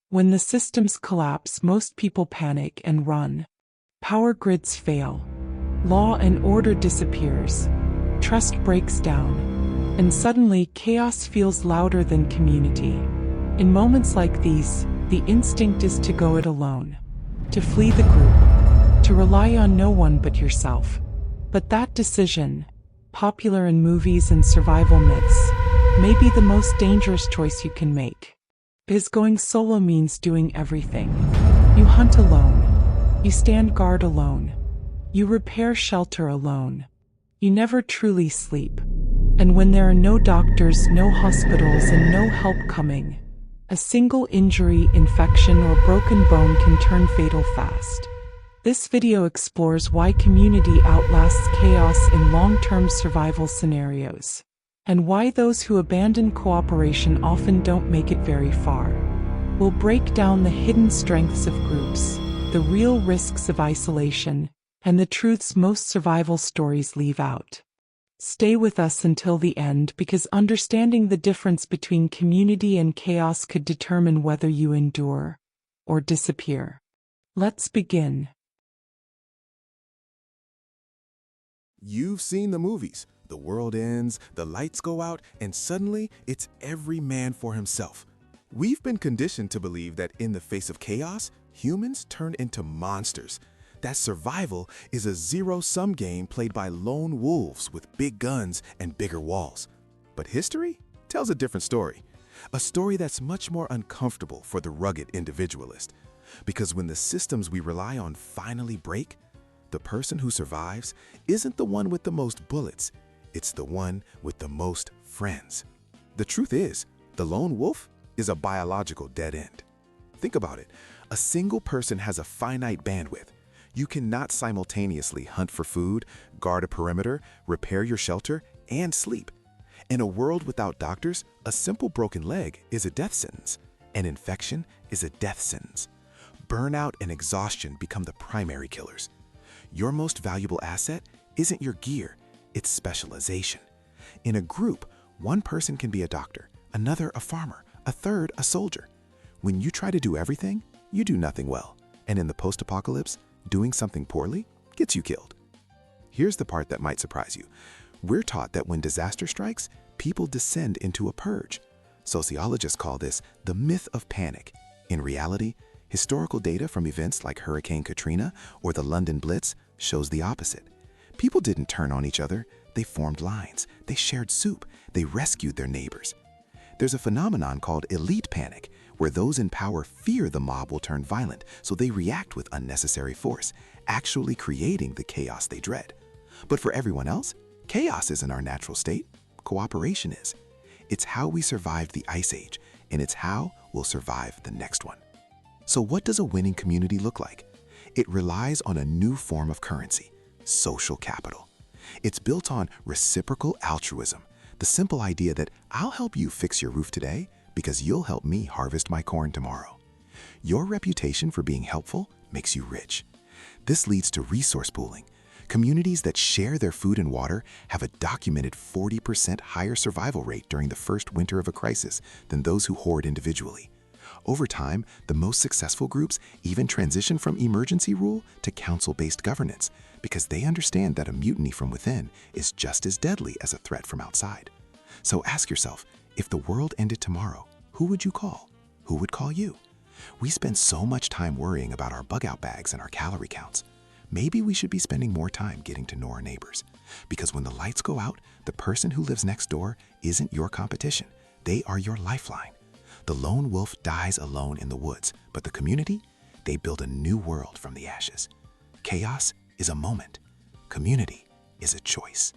When the systems collapse, most people panic and run. Power grids fail. Law and order disappears. Trust breaks down. And suddenly, chaos feels louder than community. In moments like these, the instinct is to go it alone. To flee the group. To rely on no one but yourself. But that decision, popular in movies and survival myths, may be the most dangerous choice you can make. Because going solo means doing everything. You hunt alone. You stand guard alone. You repair shelter alone. You never truly sleep. And when there are no doctors, no hospitals, and no help coming, a single injury, infection, or broken bone can turn fatal fast. This video explores why community outlasts chaos in long-term survival scenarios, and why those who abandon cooperation often don't make it very far. We'll break down the hidden strengths of groups, the real risks of isolation, and the truths most survival stories leave out. Stay with us until the end, because understanding the difference between community and chaos could determine whether you endure or disappear. Let's begin. You've seen the movies. The world ends, the lights go out, and suddenly it's every man for himself. We've been conditioned to believe that in the face of chaos, humans turn into monsters. That survival is a zero-sum game played by lone wolves with big guns and bigger walls. But history tells a different story. A story that's much more uncomfortable for the rugged individualist. Because when the systems we rely on finally break, the person who survives isn't the one with the most bullets. It's the one with the most friends. The truth is, the lone wolf is a biological dead end. Think about it. A single person has a finite bandwidth. You cannot simultaneously hunt for food, guard a perimeter, repair your shelter, and sleep. In a world without doctors, a simple broken leg is a death sentence. An infection is a death sentence. Burnout and exhaustion become the primary killers. Your most valuable asset isn't your gear, it's specialization. In a group, one person can be a doctor, another a farmer, a third a soldier. When you try to do everything, you do nothing well. And in the post-apocalypse, doing something poorly gets you killed. Here's the part that might surprise you. We're taught that when disaster strikes, people descend into a purge. Sociologists call this the myth of panic. In reality, historical data from events like Hurricane Katrina or the London Blitz shows the opposite. People didn't turn on each other, they formed lines, they shared soup, they rescued their neighbors. There's a phenomenon called elite panic, where those in power fear the mob will turn violent, so they react with unnecessary force, actually creating the chaos they dread. But for everyone else, chaos isn't our natural state. Cooperation is. It's how we survived the Ice Age, and it's how we'll survive the next one. So what does a winning community look like? It relies on a new form of currency, social capital. It's built on reciprocal altruism, the simple idea that I'll help you fix your roof today because you'll help me harvest my corn tomorrow. Your reputation for being helpful makes you rich. This leads to resource pooling. Communities that share their food and water have a documented 40% higher survival rate during the first winter of a crisis than those who hoard individually. Over time, the most successful groups even transition from emergency rule to council-based governance because they understand that a mutiny from within is just as deadly as a threat from outside. So ask yourself, if the world ended tomorrow, who would you call? Who would call you? We spend so much time worrying about our bug-out bags and our calorie counts. Maybe we should be spending more time getting to know our neighbors. Because when the lights go out, the person who lives next door isn't your competition. They are your lifeline. The lone wolf dies alone in the woods, but the community, they build a new world from the ashes. Chaos is a moment. Community is a choice.